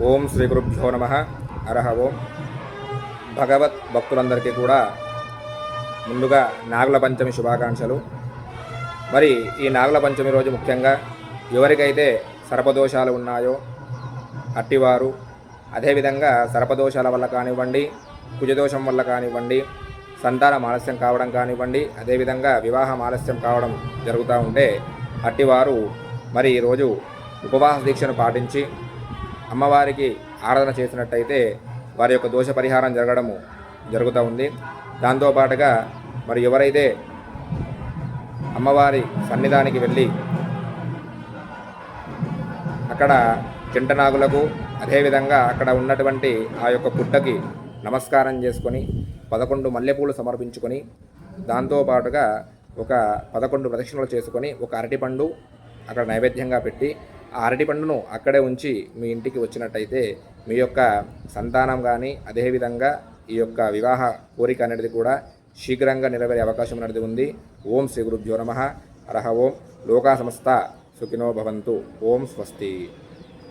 ఓం శ్రీ గురుభ్యో నమ. హరః ఓం. భగవత్ భక్తులందరికీ కూడా ముందుగా నాగుల పంచమి శుభాకాంక్షలు. మరి ఈ నాగుల పంచమి రోజు ముఖ్యంగా ఎవరికైతే సర్పదోషాలు ఉన్నాయో అట్టివారు, అదేవిధంగా సర్పదోషాల వల్ల కానివ్వండి, కుజదోషం వల్ల కానివ్వండి, సంతానం ఆలస్యం కావడం కానివ్వండి, అదేవిధంగా వివాహం ఆలస్యం కావడం జరుగుతూ ఉంటే అట్టివారు మరి ఈరోజు ఉపవాస దీక్షను పాటించి అమ్మవారికి ఆరాధన చేసినట్టయితే వారి యొక్క దోష పరిహారం జరుగుతూ ఉంది. దాంతోపాటుగా మరి ఎవరైతే అమ్మవారి సన్నిధానికి వెళ్ళి అక్కడ చింటనాగులకు, అదేవిధంగా అక్కడ ఉన్నటువంటి ఆ యొక్క పుట్టకి నమస్కారం చేసుకొని 11 మల్లెపూలు సమర్పించుకొని, దాంతోపాటుగా ఒక 11 ప్రదక్షిణలు చేసుకొని ఒక అరటిపండు అక్కడ నైవేద్యంగా పెట్టి ఆ అరటిపండును అక్కడే ఉంచి మీ ఇంటికి వచ్చినట్టయితే మీ యొక్క సంతానం కానీ, అదేవిధంగా ఈ యొక్క వివాహ కోరిక అనేది కూడా శీఘ్రంగా నెరవేరే అవకాశం అనేది ఉంది. ఓం శ్రీ గురుభ్యో నమః. హరః ఓం. లోకా సమస్త సుఖినో భవంతు. ఓం స్వస్తి.